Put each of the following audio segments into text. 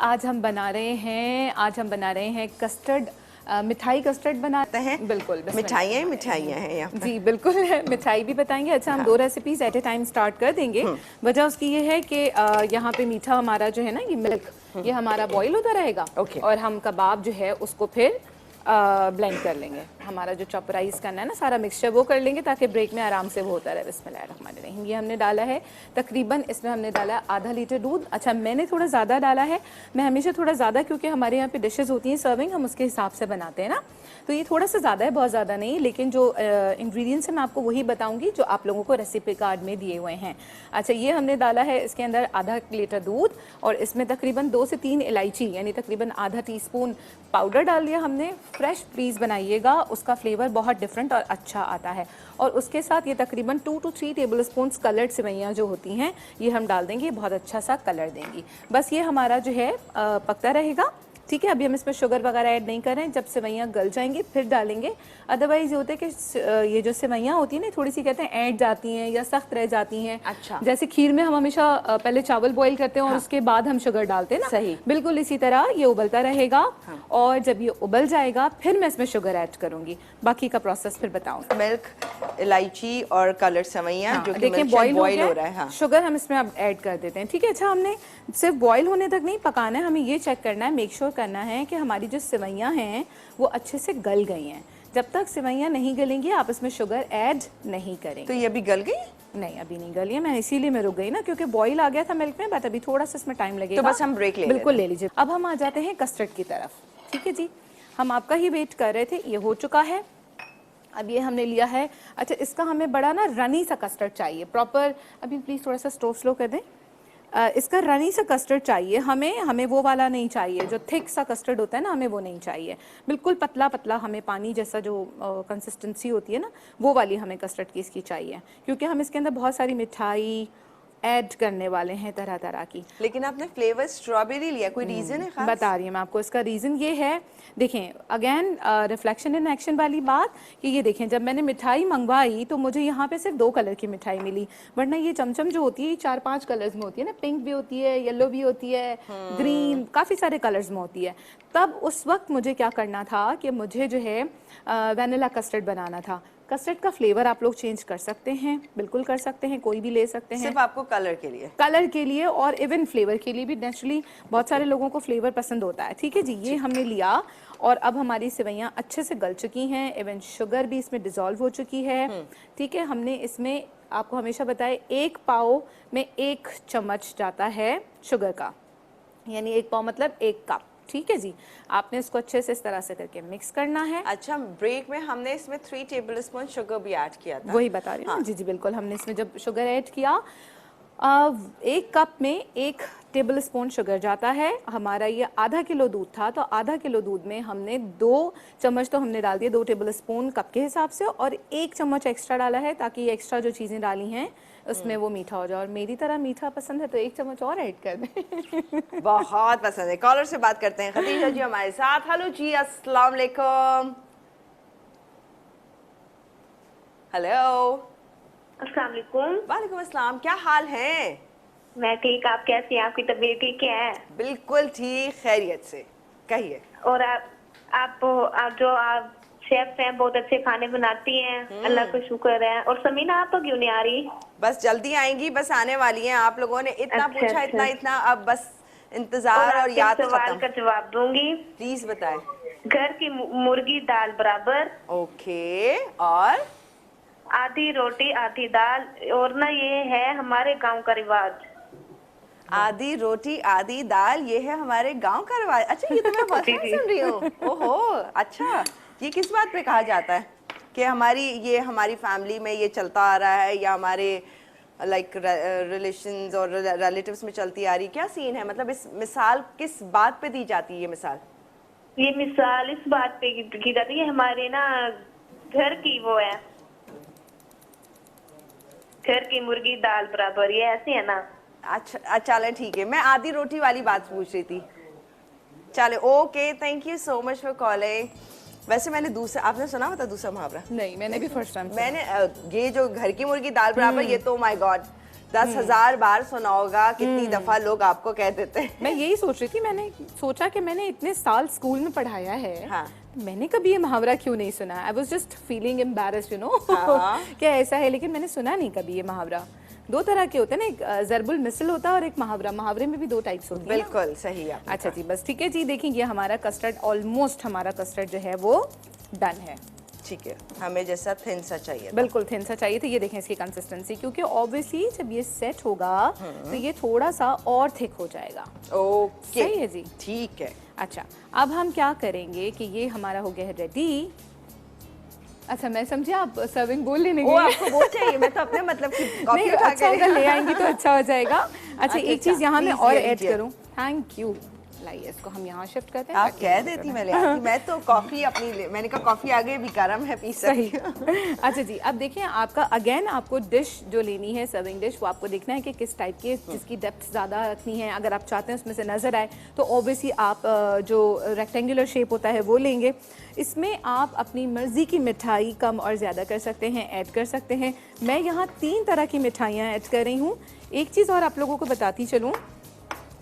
आज हम बना रहे हैं कस्टर्ड मिठाई कस्टर्ड बनाते हैं। बिल्कुल मिठाइयाँ हैं यहाँ जी बिल्कुल मिठाई भी बताएंगे। अच्छा, हम 2 recipes at a time start कर देंगे। वजह उसकी ये है कि यहाँ पे मीठा हमारा जो है ना, ये मिल्क ये हमारा बॉईल होता रहेगा और हम कबाब जो है उसको फिर ब्लेंड कर लेंगे। हमारा जो चॉप राइस करना है ना, सारा मिक्सचर वो कर लेंगे ताकि ब्रेक में आराम से वो होता रहे। बिस्मिल्लाहिर्रहमानिर्रहीम। ये हमने डाला है तकरीबन, इसमें हमने डाला है आधा लीटर दूध। अच्छा, मैंने थोड़ा ज़्यादा डाला है, मैं हमेशा थोड़ा ज़्यादा, क्योंकि हमारे यहाँ पे डिशेज़ होती हैं सर्विंग, हम उसके हिसाब से बनाते हैं ना, तो ये थोड़ा सा ज़्यादा है, बहुत ज़्यादा नहीं। लेकिन जो इंग्रेडिएंट्स हैं मैं आपको वही बताऊँगी जो आप लोगों को रेसिपी कार्ड में दिए हुए हैं। अच्छा, ये हमने डाला है इसके अंदर आधा लीटर दूध और इसमें तकरीबन 2 से 3 इलायची यानी तकरीबन आधा टीस्पून पाउडर डाल दिया हमने। फ्रेश प्लीज़ बनाइएगा, उसका फ्लेवर बहुत डिफरेंट और अच्छा आता है। और उसके साथ ये तकरीबन 2 to 3 टेबल स्पून कलर्ड सेवइयाँ जो होती हैं ये हम डाल देंगे, बहुत अच्छा सा कलर देंगी। बस ये हमारा जो है पकता रहेगा, ठीक है। अभी हम इसमें शुगर वगैरह ऐड नहीं कर रहे हैं, जब सेवइयाँ गल जाएंगी फिर डालेंगे। अदरवाइज ये होता है कि ये जो सेवइयाँ होती हैं ना, थोड़ी सी कहते हैं ऐड जाती हैं या सख्त रह जाती हैं। अच्छा, जैसे खीर में हम हमेशा पहले चावल बॉईल करते हैं और उसके बाद हम शुगर डालते हैं ना, सही, बिल्कुल इसी तरह ये उबलता रहेगा। और जब ये उबल जाएगा फिर मैं इसमें शुगर ऐड करूंगी। बाकी का प्रोसेस फिर बताऊंगी। मिल्क, इलायची और कलर सेवइयाँ जो कि देखिए बॉईल हो रहा है। शुगर हम इसमें अब ऐड कर देते हैं, ठीक है। अच्छा, हमने सिर्फ बॉईल होने तक नहीं पकाना है, हमें ये चेक करना है, मेक श्योर करना है कि हमारी जो सेवइयाँ हैं वो अच्छे से गल गई हैं। जब तक सेवइयाँ नहीं गलेंगी आप इसमें शुगर ऐड नहीं करेंगे। तो ये अभी गल गई? नहीं, अभी नहीं गली है, मैं इसीलिए मैं रुक गई ना, क्योंकि बॉईल आ गया था मिल्क में, बट अभी थोड़ा सा इसमें टाइम लगेगा। तो बस हम ब्रेक बिल्कुल ले लीजिए। अब हम आ जाते हैं कस्टर्ड की तरफ, ठीक है जी। हम आपका ही वेट कर रहे थे, ये हो चुका है। अब ये हमने लिया है। अच्छा, इसका हमें बड़ा ना रनी सा कस्टर्ड चाहिए प्रॉपर। अभी प्लीज़ थोड़ा सा स्टोव स्लो कर दें। इसका रनी सा कस्टर्ड चाहिए हमें वो वाला नहीं चाहिए जो थिक सा कस्टर्ड होता है ना, हमें वो नहीं चाहिए। बिल्कुल पतला पतला, हमें पानी जैसा जो कंसिस्टेंसी होती है ना, वो वाली हमें कस्टर्ड की इसकी चाहिए, क्योंकि हम इसके अंदर बहुत सारी मिठाई ऐड करने वाले हैं तरह तरह की। लेकिन आपने फ्लेवर स्ट्रॉबेरी लिया, कोई रीज़न है खास? बता रही हूँ मैं आपको। इसका रीज़न ये है, देखें अगेन रिफ्लेक्शन इन एक्शन वाली बात, कि ये देखें जब मैंने मिठाई मंगवाई तो मुझे यहाँ पे सिर्फ 2 कलर की मिठाई मिली, वरना ये चमचम जो होती है 4-5 कलर्स में होती है ना, पिंक भी होती है, येलो भी होती है, ग्रीन, काफ़ी सारे कलर्स में होती है। तब उस वक्त मुझे क्या करना था कि मुझे जो है वैनिला कस्टर्ड बनाना था। कस्टर्ड का फ्लेवर आप लोग चेंज कर सकते हैं, बिल्कुल कर सकते हैं, कोई भी ले सकते हैं, सिर्फ आपको कलर के लिए और इवन फ्लेवर के लिए भी। नेचुरली बहुत सारे लोगों को फ्लेवर पसंद होता है, ठीक है जी। ये हमने लिया और अब हमारी सेवइयाँ अच्छे से गल चुकी हैं, इवन शुगर भी इसमें डिज़ोल्व हो चुकी है, ठीक है। हमने इसमें आपको हमेशा बताए 1 पाव में 1 चम्मच जाता है शुगर का, यानी 1 पाव मतलब 1 कप, ठीक है जी। आपने इसको अच्छे से इस तरह से करके मिक्स करना है। अच्छा, ब्रेक में हमने इसमें 3 टेबलस्पून शुगर भी ऐड किया था, वही बता रही हूँ। हाँ जी जी बिल्कुल। हमने इसमें जब शुगर ऐड किया 1 कप में 1 टेबल स्पून शुगर जाता है। हमारा ये आधा किलो दूध था, तो आधा किलो दूध में हमने 2 चम्मच तो हमने डाल दिए, 2 टेबल स्पून कप के हिसाब से, और 1 चम्मच एक्स्ट्रा डाला है ताकि ये एक्स्ट्रा जो चीज़ें डाली हैं उसमें वो मीठा हो जाए। और मेरी तरह मीठा पसंद है तो 1 चम्मच और ऐड कर दें। बहुत पसंद है। कॉलर से बात करते हैं, खदीजा जी हमारे साथ। हेलो जी, अस्सलाम वालेकुम। हेलो। अस्सलाम वालेकुम। वालेकुम अस्सलाम, क्या हाल है? मैं ठीक, आप कैसी हैं? आपकी तबीयत ठीक है? बिल्कुल ठीक, खैरियत से, कहिए। और आप शेफ हैं, बहुत अच्छे खाने बनाती हैं, अल्लाह का शुक्र है। और समीना आप तो क्यों नहीं आ रही? बस जल्दी आएंगी, बस आने वाली हैं। आप लोगों ने इतना पूछा, इतना, अब बस इंतजार और याद सवाल का जवाब दूंगी। प्लीज बताएं। घर की मुर्गी दाल बराबर। ओके, और आधी रोटी आधी दाल, और ना ये है हमारे गांव का रिवाज। आधी रोटी आधी दाल, ये है हमारे गांव का रिवाज। अच्छा, ये तो मैं फर्स्ट टाइम सुन रही हूँ। ओहो, अच्छा, ये किस बात पे कहा जाता है कि हमारी फैमिली में ये चलता आ रहा है, या हमारे लाइक रिलेशंस और रिलेटिव्स में चलती आ रही? क्या सीन है, मतलब इस मिसाल किस बात पे दी जाती है? ये मिसाल इस बात पे की जाती है, हमारे ना घर की वो है, घर की मुर्गी दाल बराबर, ये ऐसे है ना। अच्छा, चले ठीक है, मैं आधी रोटी वाली बात पूछ रही थी। चले, okay, thank you so much for calling. वैसे मैंने आपने सुना हुआ था दूसरा मुहावरा? नहीं, मैंने भी फर्स्ट टाइम मैंने ये जो घर की मुर्गी दाल बराबर, ये तो माय गॉड 10,000 बार सुना होगा, कितनी दफा लोग आपको कह देते हैं। मैं यही सोच रही थी, मैंने सोचा कि मैंने इतने साल स्कूल में पढ़ाया है, हाँ। मैंने कभी ये मुहावरा क्यों नहीं सुना। I was just feeling embarrassed, you know, क्या ऐसा है, लेकिन मैंने सुना नहीं कभी ये मुहावरा। दो तरह के होते हैं ना, एक ज़रबुल मिसल होता है और एक मुहावरा। मुहावरे में भी दो टाइप्स होती है। बिल्कुल सही है। अच्छा जी, बस ठीक है जी। देखिए हमारा कस्टर्ड ऑलमोस्ट, हमारा कस्टर्ड जो है वो डन है। ठीक है, हमें जैसा थिन सा चाहिए, बिल्कुल थिन सा चाहिए था। ये देखें इसकी कंसिस्टेंसी, क्योंकि ऑब्वियसली जब ये सेट होगा तो ये थोड़ा सा और थिक हो जाएगा। ओके, सही है जी, ठीक है। अच्छा, अब हम क्या करेंगे कि ये हमारा हो गया है रेडी। अच्छा, मैं समझी आप सर्विंग बोल लेने वो आपको वो चाहिए, मैं तो अपने मतलब की कॉफी उठा अच्छा होगा, ले आएंगी तो अच्छा हो जाएगा। अच्छा, एक चीज यहाँ मैं और ऐड करूँ। Thank you. लाइए, इसको हम यहाँ शिफ्ट करते हैं। आप कह देती मैं ले आती। मैं तो कॉफी अपनी मैंने कहा कॉफी आगे भी गर्म है, पी सकती हूं। अच्छा जी, अब देखिए आपका अगेन आपको डिश जो लेनी है, सर्विंग डिश, वो आपको देखना है कि किस टाइप की, जिसकी डेप्थ ज़्यादा रखनी है। अगर आप चाहते हैं उसमें से नज़र आए तो ऑब्वियसली आप जो रेक्टेंगुलर शेप होता है वो लेंगे। इसमें आप अपनी मर्ज़ी की मिठाई कम और ज़्यादा कर सकते हैं, ऐड कर सकते हैं। मैं यहाँ 3 तरह की मिठाइयाँ ऐड कर रही हूँ। एक चीज़ और आप लोगों को बताती चलूँ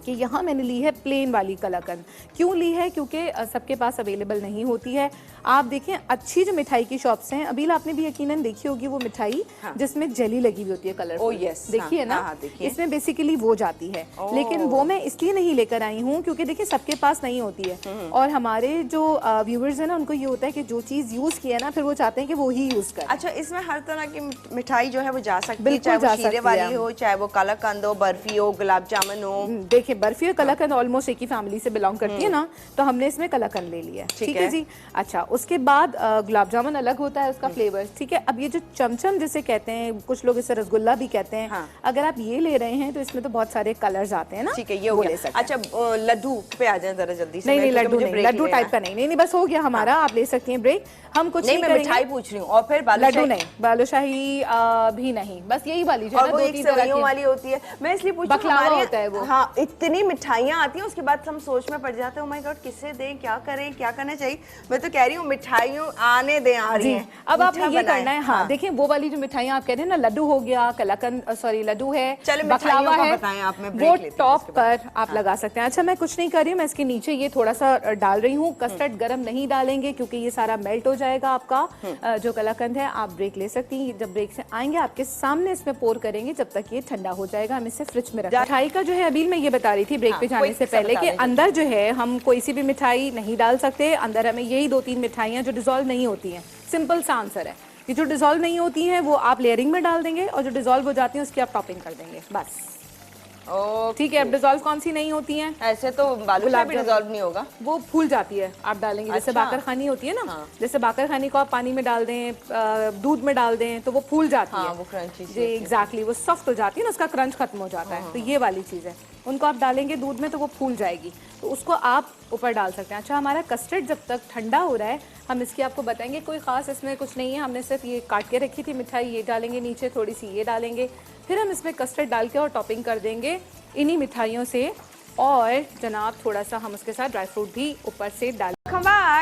कि यहाँ मैंने ली है प्लेन वाली कलाकंद। क्यों ली है? क्योंकि सबके पास अवेलेबल नहीं होती है। आप देखें अच्छी जो मिठाई की शॉप्स हैं, अभी आपने भी यकीनन देखी होगी वो मिठाई जिसमें जेली लगी हुई होती है, कलर। ओह यस, देखिए ना, इसमें बेसिकली वो जाती है। लेकिन वो मैं इसलिए नहीं लेकर आई हूँ क्योंकि देखिए सबके पास नहीं होती है, और हमारे जो व्यूअर्स हैं ना, उनको ये होता है कि जो चीज़ यूज़ किया ना, फिर वो चाहते हैं कि वो ही यूज़ करें। अच्छा, इसमें हर तरह की मिठाई जो है वो जा सकती है, चाहे वो शीरे वाली हो, चाहे वो कलाकंद हो, बर्फी हो, गुलाब जामुन हो। देखिए बर्फी और कलाकंद ऑलमोस्ट एक ही फैमिली से बिलोंग करती है ना, तो हमने इसमें कलाकंद ले लिया। ठीक है जी। अच्छा, उसके बाद गुलाब जामुन अलग होता है उसका फ्लेवर। ठीक है, अब ये जो चमचम जिसे कहते हैं, कुछ लोग इसे रसगुल्ला भी कहते हैं। हाँ। अगर आप ये ले रहे हैं तो इसमें तो बहुत सारे कलर्स आते हैं ना। ठीक है, ये हो गया। अच्छा, लड्डू पे आ जाए जरा जल्दी से। नहीं, लड्डू नहीं, लड्डू टाइप का नहीं, बस हो गया हमारा। आप ले सकती हैं ब्रेक। हम कुछ नहीं, मैं मिठाई पूछ रही हूँ। और फिर लड्डू नहीं, बालूशाही भी नहीं, बस यही वाली जो है ना, 2-3 तरह की वाली होती है। मैं इसलिए पूछ रही हूँ, बकलावा होता है वो। हाँ, इतनी मिठाइयाँ आती हैं, उसके बाद हम सोच में पड़ जाते हैं, ओह माय गॉड, किससे दें, क्या करें, क्या करना चाहिए। मैं तो कह रही हूँ मिठाइयों आने दें, आ रही हैं। अब आपने ये करना है। हाँ, देखिए वो वाली जो मिठाइयाँ आप कह रहे हैं ना, लड्डू हो गया, कलाकंद, सॉरी लड्डू है, बकलावा है, वो टॉप पर आप लगा सकते हैं। अच्छा, मैं कुछ नहीं कर रही हूँ, मैं इसके नीचे ये थोड़ा सा डाल रही हूँ। कस्टर्ड गरम नहीं डालेंगे क्योंकि ये सारा मेल्ट हो जाएगा आपका जो कलाकंद है। आप ब्रेक ले सकती हैं। जब ब्रेक से आएंगे आपके सामने इसमें पोर करेंगे, जब तक ये ठंडा हो जाएगा। हम इसे फ्रिज में रखें। मिठाई का जो है, अभी मैं ये बता रही थी ब्रेक पे जाने से पहले कि अंदर जो है हम कोई सी भी मिठाई नहीं डाल सकते। अंदर हमें यही 2-3 मिठाइयाँ जो डिसॉल्व नहीं होती हैं। सिंपल सा आंसर है कि जो डिसॉल्व नहीं होती हैं वो आप लेयरिंग में डाल देंगे, और जो डिसॉल्व हो जाती हैं उसकी आप टॉपिंग कर देंगे, बस। ठीक है। अब डिसॉल्व कौन सी नहीं होती हैं? ऐसे तो बालूशाही भी डिसॉल्व नहीं होगा, वो फूल जाती है, आप डालेंगे। जैसे बाकर खानी होती है ना, जैसे बाकर खानी को आप पानी में डाल दें, दूध में डाल दें, तो वो फूल जाती है, वो क्रंची जी एग्जैक्टली, वो सॉफ्ट हो जाती है ना, उसका क्रंच खत्म हो जाता है। तो ये वाली चीज़ है, उनको आप डालेंगे दूध में तो वो फूल जाएगी, तो उसको आप ऊपर डाल सकते हैं। अच्छा, हमारा कस्टर्ड जब तक ठंडा हो रहा है, हम इसकी आपको बताएंगे, कोई ख़ास इसमें कुछ नहीं है। हमने सिर्फ ये काट के रखी थी मिठाई, ये डालेंगे नीचे, थोड़ी सी ये डालेंगे, फिर हम इसमें कस्टर्ड डाल के और टॉपिंग कर देंगे इन्हीं मिठाइयों से, और जनाब थोड़ा सा हम उसके साथ ड्राई फ्रूट भी ऊपर से डाल।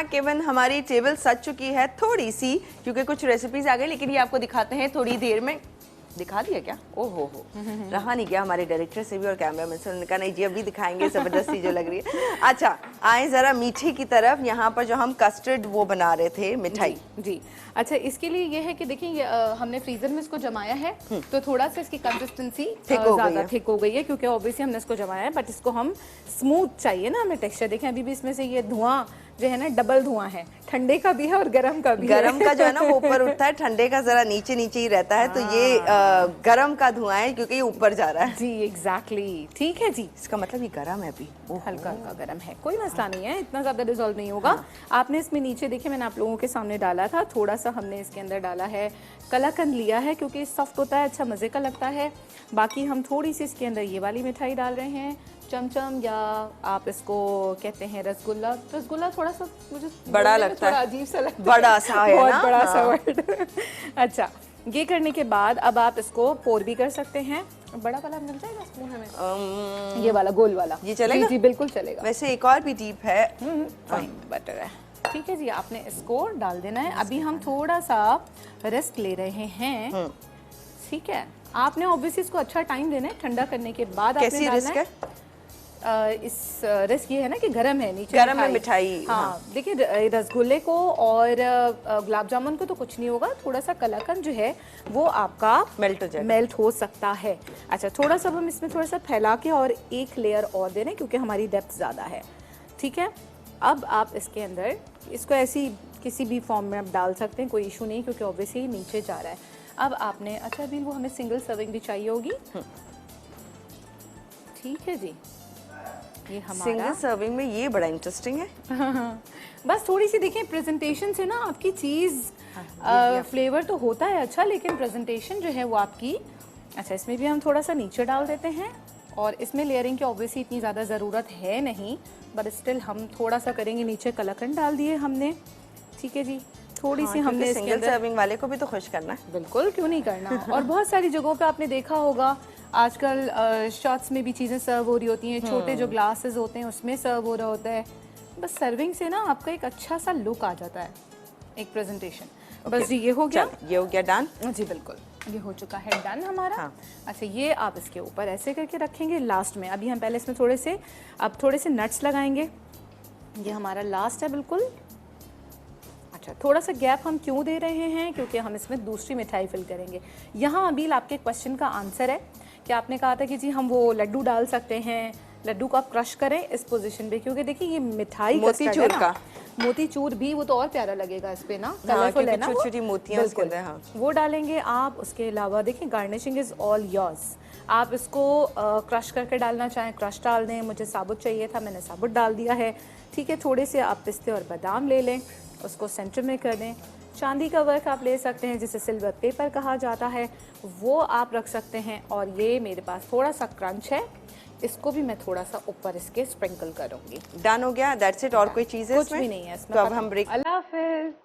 केवन हमारी टेबल सज चुकी है थोड़ी सी, क्योंकि कुछ रेसिपीज आ गई, लेकिन ये आपको दिखाते हैं थोड़ी देर में। दिखा दिया क्या? ओहो हो, रहा नहीं गया हमारे डायरेक्टर से भी और कैमरामैन से। उन्होंने कहा नहीं जी अभी दिखाएंगे, जबरदस्ती जो लग रही है। अच्छा, आए जरा मीठे की तरफ। यहाँ पर जो हम कस्टर्ड वो बना रहे थे, मिठाई जी। अच्छा, इसके लिए ये है कि देखिए हमने फ्रीजर में इसको जमाया है, तो थोड़ा सा इसकी कंसिस्टेंसी ज़्यादा थिक हो गई है, क्योंकि ऑब्वियसली हमने इसको जमाया है, बट इसको हम स्मूथ चाहिए ना हमें टेक्सचर। देखें अभी भी इसमें से ये धुआं जो है ना, डबल धुआं है, ठंडे का भी है और गरम का भी है। गरम का जो है ना वो ऊपर उठता है, ठंडे का जरा नीचे नीचे ही रहता है। तो ये गरम का धुआं है क्योंकि ये ऊपर जा रहा है। जी एग्जैक्टली, ठीक है जी। इसका मतलब ये गरम है अभी, हल्का हल्का गरम है, कोई मसला नहीं है, इतना ज़्यादा डिसॉल्व नहीं होगा। आपने इसमें नीचे देखिए, मैंने आप लोगों के सामने डाला था, थोड़ा सा हमने इसके अंदर डाला है कलाकंद लिया है, क्योंकि सॉफ्ट होता है, अच्छा मज़े का लगता है। बाकी हम थोड़ी सी इसके अंदर ये वाली मिठाई डाल रहे हैं, चमचम, या आप इसको कहते हैं रसगुल्ला। रसगुल्ला थोड़ा सा मुझे बड़ा लगता है, अजीब सा लगता है, बड़ा सा है बहुत ना? बड़ा सा वर्ड। अच्छा, ये करने के बाद अब आप इसको पोर भी कर सकते हैं। बड़ा वाला मिल जाएगा स्पून हमें? ये वाला गोल वाला, ये चलेगा? जी बिल्कुल चलेगा। वैसे एक और भी डीप है, फाइन बटर है। ठीक है जी, आपने इसको डाल देना है। अभी हम थोड़ा सा रेस्ट ले रहे हैं, ठीक है। आपने ऑब्वियसली इसको अच्छा टाइम देना है, ठंडा करने के बाद आपने कैसी डालना रिस्क है? इस रिस्क ये है ना कि गरम है नीचे गरम में मिठाई। हाँ, देखिए रसगुल्ले को और गुलाब जामुन को तो कुछ नहीं होगा, थोड़ा सा कलाकंद जो है वो आपका मेल्ट हो सकता है। अच्छा, थोड़ा सा हम इसमें थोड़ा सा फैला के और एक लेयर और दे रहे हैं क्योंकि हमारी डेप्थ ज़्यादा है। ठीक है, अब आप इसके अंदर इसको ऐसी किसी भी फॉर्म में आप डाल सकते हैं, कोई इशू नहीं, क्योंकि ऑब्वियसली नीचे जा रहा है। अब आपने अच्छा अभी वो हमें सिंगल सर्विंग भी चाहिए होगी। ठीक है जी, ये हमारा सिंगल सर्विंग में ये बड़ा इंटरेस्टिंग है। बस थोड़ी सी देखिए प्रेजेंटेशन से ना आपकी चीज़ फ्लेवर तो होता है अच्छा, लेकिन प्रेजेंटेशन जो है वो आपकी। अच्छा, इसमें भी हम थोड़ा सा नीचे डाल देते हैं और इसमें लेयरिंग की ऑब्वियसली इतनी ज़्यादा ज़रूरत है नहीं, बट स्टिल हम थोड़ा सा करेंगे। नीचे कलाकंद डाल दिए हमने। ठीक है जी, थोड़ी सी हमने इसके सिंगल सर्विंग वाले को भी तो खुश करना है। बिल्कुल, क्यों नहीं करना। और बहुत सारी जगहों पे आपने देखा होगा आजकल शॉट्स में भी चीज़ें सर्व हो रही होती हैं, छोटे जो ग्लासेस होते हैं उसमें सर्व हो रहा होता है। बस सर्विंग से ना आपका एक अच्छा सा लुक आ जाता है, एक प्रेजेंटेशन। बस जी, ये हो गया, ये हो गया डन। जी बिल्कुल, ये हो चुका है डन हमारा। हाँ। अच्छा, ये आप इसके ऊपर ऐसे करके रखेंगे लास्ट में। अभी हम पहले इसमें थोड़े से नट्स लगाएंगे। ये हमारा लास्ट है बिल्कुल। अच्छा, थोड़ा सा गैप हम क्यों दे रहे हैं, क्योंकि हम इसमें दूसरी मिठाई फिल करेंगे। यहाँ अभी आपके क्वेश्चन का आंसर है कि आपने कहा था कि जी हम वो लड्डू डाल सकते हैं, लड्डू को आप क्रश करें इस पोजीशन पे, क्योंकि देखिए ये मिठाई मोतीचूर का मोतीचूर भी वो तो और प्यारा लगेगा इस पे ना, कलरफुल है ना, छोटी-छोटी मोतियां उसके अंदर। हाँ, वो डालेंगे आप। उसके अलावा देखिए गार्निशिंग इज ऑल योर्स। आप इसको क्रश करके डालना चाहें क्रश डाल दें, मुझे साबुत चाहिए था मैंने साबुत डाल दिया है। ठीक है, थोड़े से आप पिस्ते और बादाम ले लें, उसको सेंटर में कर दें। चांदी का वर्क आप ले सकते हैं जिसे सिल्वर पेपर कहा जाता है, वो आप रख सकते हैं। और ये मेरे पास थोड़ा सा क्रंच है, इसको भी मैं थोड़ा सा ऊपर इसके स्प्रिंकल करूंगी। डन हो गया, दैट्स इट। और कोई चीज़ है कुछ इसमें? भी नहीं है इसमें। तो अब हम ब्रेक। अल्लाह हाफिज़।